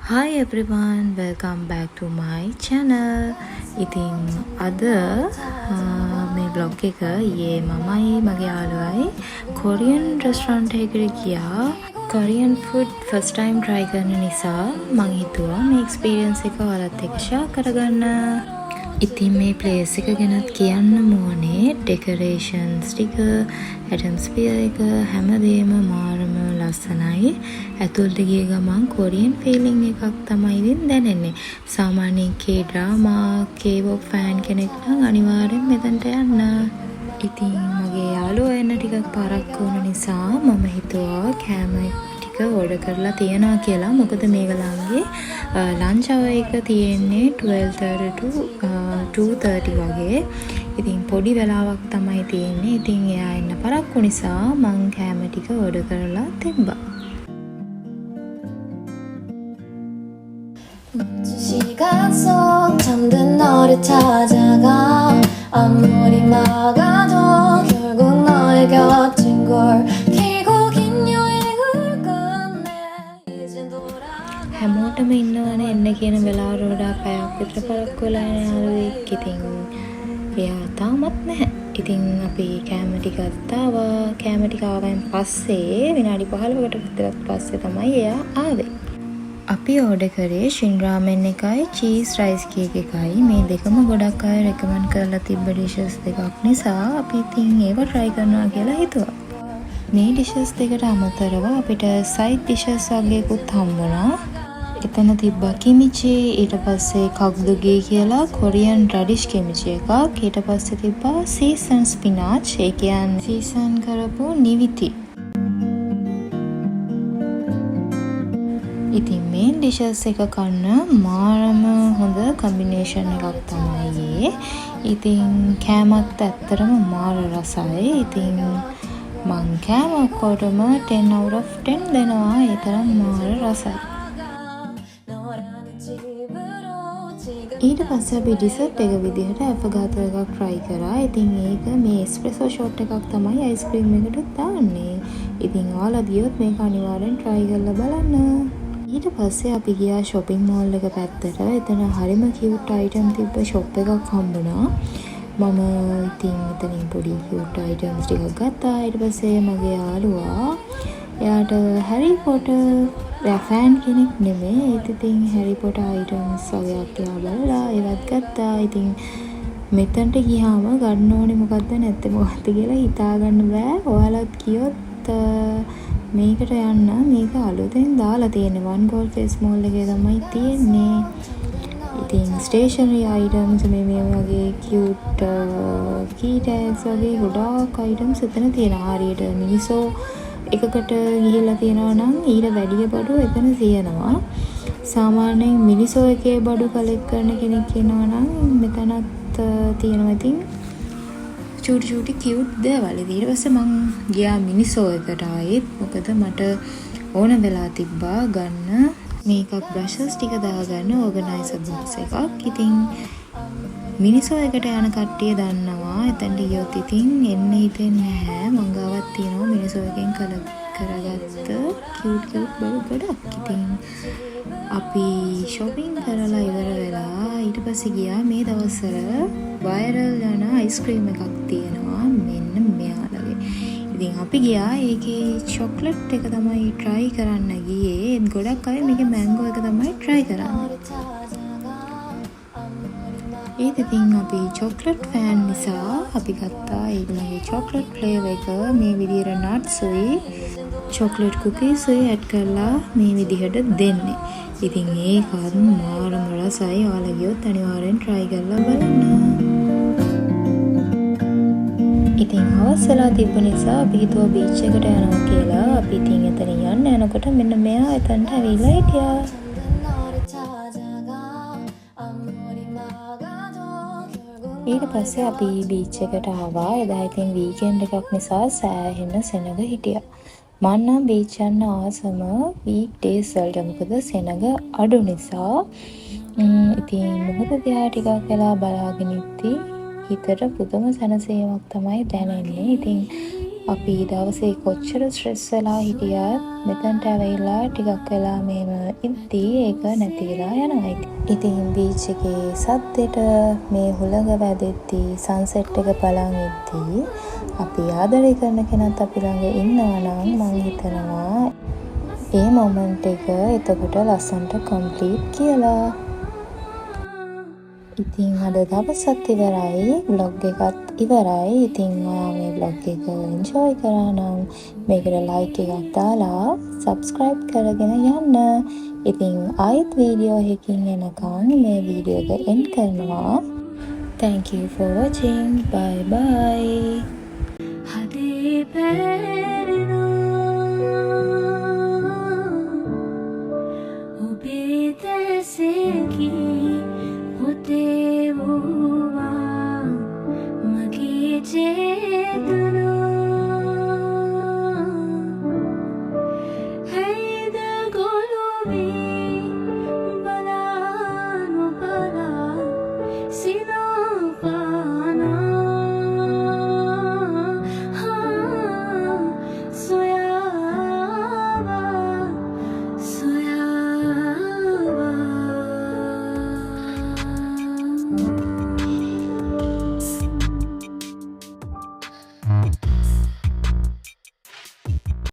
Hi everyone, welcome back to my channel. ඉතින් අද මේ vlog එක ඊයේ මමයි මගේ යාළුවයි කොරියන් රෙස්ටොරන්ට් එකකට ගියා. Korean food first time try කරන නිසා මම හිතුවා මේ experience එක ඔයාලත් එක්ක share කරගන්න. ඉතින් මේ place එක ගැනත් කියන්න ඕනේ decorations ටික, atmosphere එක හැමදේම මාරම ලස්සනයි. ඇතුළට ගිය ගමන් කොරියන් feeling එකක් තමයි ඉතින් දැනෙන්නේ. සාමාන්‍යයෙන් K-drama, K-pop fan කෙනෙක් නම් අනිවාර්යෙන් මෙතනට යන්න. ඉතින් මගේ යාළුවා එන්න ටිකක් පරක්කු වුණ නිසා මම හිතුවා කෑම ටික order කරලා තියනවා කියලා. මොකද මේගොල්ලන්ගේ lunch hour එක තියෙන්නේ 12:30 to 2:30 වගේ. ඉතින් පොඩි වෙලාවක් තමයි තියෙන්නේ. ඉතින් එයා එන්න පරක්කු නිසා මං කෑම ටික order කරලා තිබ්බා. 시간 속 잠든 너를 찾아가 아무리 막아도 결국 너의 곁인 걸 길고 긴 여행을 끝내 이젠 돌아가 හැමෝටම ඉන්නවනේ එන්න කියන වෙලාවට වඩා පැයක් විතර පරක්කු වෙලා යන යාළුවෙක්. ඉතින් එයා තාමත් නැහැ. ඉතින් අපි කෑම ටිකත් ආවා. කෑම ටික ආවන් පස්සේ විනාඩි 15කට විතර පස්සේ තමයි එයා ආවේ. අපි ඕඩර් කරේ ෂින් රාමෙන් එකයි චීස් රයිස් කේක් එකයි. මේ දෙකම ගොඩක් අය රෙකමන්ඩ් කරලා තිබ්බ ඩිෂස් දෙකක් නිසා අපි ඉතින් ඒව try කරනවා කියලා හිතුවා. මේ ඩිෂස් දෙකට අමතරව අපිට සයිඩ් ඩිෂස් වගේකුත් හම්බුණා. එතන තිබ්බා කිමිචි, ඊට පස්සේ කක්දුගේ කියලා කොරියන් රැඩිෂ් කිමිචි එකක්, ඊට පස්සේ තිබ්බා සීසන් ස්පිනාච්, ඒ කියන්නේ සීසන් කරපු නිවිති. ඉතින් මේන් ඩිෂස් එක කන්න මාරම හොඳ කම්බිනේෂන් එකක් තමයි. ඉතින් කෑමත් ඇත්තරම මාර රසයි. ඉතින් මං කෑම ඔක්කොටම 10 out of 10 දෙනවා. ඒ තරම් මාර රසයි. 너라는 집으로 지금 ඊට පස්සේ අපි ඩිසර්ට් එක විදිහට ඇෆගාතෝ එකක් try කරා. ඉතින් ඒක මේ espresso shot එකක් තමයි ice cream එකට දාන්නේ. ඉතින් ඔයාලා ගියොත් මේක අනිවාර්යෙන් try කරලා බලන්න. ඊට පස්සේ අපි ගියා shopping mall එක පැත්තට. එතන හරිම cute item තිබ්බ shop එකක් හම්බුණා. මම ඉතින් එතනින් පොඩි cute items ටිකක් ගත්තා. ඊට පස්සේ මගේ යාළුවා එයාට Harry Potter fan කෙනෙක් නෙමෙයි. ඒත් ඉතින් Harry Potter items වගේක් එයා බලලා ඒවත් ගත්තා. ඉතින් මෙතනට ගියාම ගන්න ඕනේ මොකද්ද නැත්තේ මොකද්ද කියලා හිතා ගන්න බෑ. ඔයාලත් ගියොත් මේකට යන්න. මේක අලුතෙන් දාලා තියෙන්නේ One Gold Face Mall එකේ තමයි තියෙන්නේ. ඉතින් stationery items මේ වගේ cute key tags වගේ ගොඩාක් items එතන තියෙනවා. හරියට මිනිසෝ එකකට ගිහිල්ලා තියෙනවා නම් ඊට වැඩිය බඩු එතන තියෙනවා. සාමාන්‍යයෙන් මිනිසෝ එකේ බඩු කලෙක්ට් කරන කෙනෙක් ඉන්නවා නම් මෙතනත් තියෙනවා. ඉතින් චූටි කියුට් දේවල්. ඊට පස්සේ මං ගියා මිනිසෝ එකට ආයෙත්. මොකද මට ඕන වෙලා තිබ්බා ගන්න මේකප් බ්‍රෂස් ටික දාගන්න ඕගනයිසර් බොක්ස් එකක්. ඉතින් මිනිසෝ එකට යන කට්ටිය දන්නවා එතනට ගියොත් ඉතින් එන්න හිතෙන්නේ නැහැ. මං ගාවත් තියෙනවා මිනිසෝ එකෙන් කරගත්ත කියුට් බඩු ගොඩක්. ඉතින් අපි shopping කරලා ඉවර වෙලා ඊට පස්සේ ගියා මේ දවස්වල viral යන ice cream එකක් තියෙනවා මෙන්න මෙයාලගේ. ඉතින් අපි ගියා ඒකේ chocolate එක තමයි try කරන්න ගියේ. ගොඩක් අය මේකේ mango එක තමයි try කරන්නේ. ඒත් ඉතින් අපි chocolate fan නිසා අපි ගත්තා ඊළඟේ chocolate flavor එක. මේ විදිහට nuts උයි chocolate cookies උයි add කරලා මේ විදිහට දෙන්නේ. ඉතින් ඒකත් මාරම රසයි. ඔයාලා ගියොත් අනිවාර්යෙන් try කරලා බලන්න. ඉතින් හවස් වෙලා තිබ්බ නිසා අපි හිතුවා බීච් එකට යනවා කියලා. අපි ඉතින් එතන යනකොට මෙන්න මෙයා එතනට ඇවිල්ලා හිටියා. 너를 찾아가 아무리 막아도 결국 ඊට පස්සේ අපි බීච් එකට ආවා. එදා ඉතින් වීකෙන්ඩ් එකක් නිසා සෑහෙන සෙනග හිටියා. මම නම් බීච් යන්න ආසම වීක් ඩේස් වලට. මොකද සෙනග අඩු නිසා. ඉතින් මොකද දිහා ටිකක් වෙලා බලාගෙන ඉද්දි හිතට පුදුම සැනසීමක් තමයි දැනෙන්නේ. ඉතින් අපි දවසේ කොච්චර ස්ට්‍රෙස් වෙලා හිටියත් මෙතනට ඇවිල්ලා ටිකක් වෙලා මේව ඉද්දී ඒක නැති වෙලා යනවා. ඉතින් බීච් එකේ සද්දෙට මේ හුළඟ වැදෙද්දී සන්සෙට් එක බලන් ඉද්දී අපි ආදරය කරන කෙනත් අපි ළඟ ඉන්නවා නම් මං හිතනවා ඒ මොමන්ට් එක එතකොට ලස්සන්ට කම්ප්ලීට් කියලා. ඉතින් අද දවසත් ඉවරයි, vlog එකත් ඉවරයි. ඉතින් ඔයා මේ vlog එක enjoy කරා නම් මේකට like එකක් දාලා subscribe කරගෙන යන්න. ඉතින් ආයෙත් වීඩියෝ එකකින් එනකන් මේ වීඩියෝ එක end කරනවා. Thank you for watching. Bye bye. හදේ පැරෙනවා ඔබේ දැසෙකි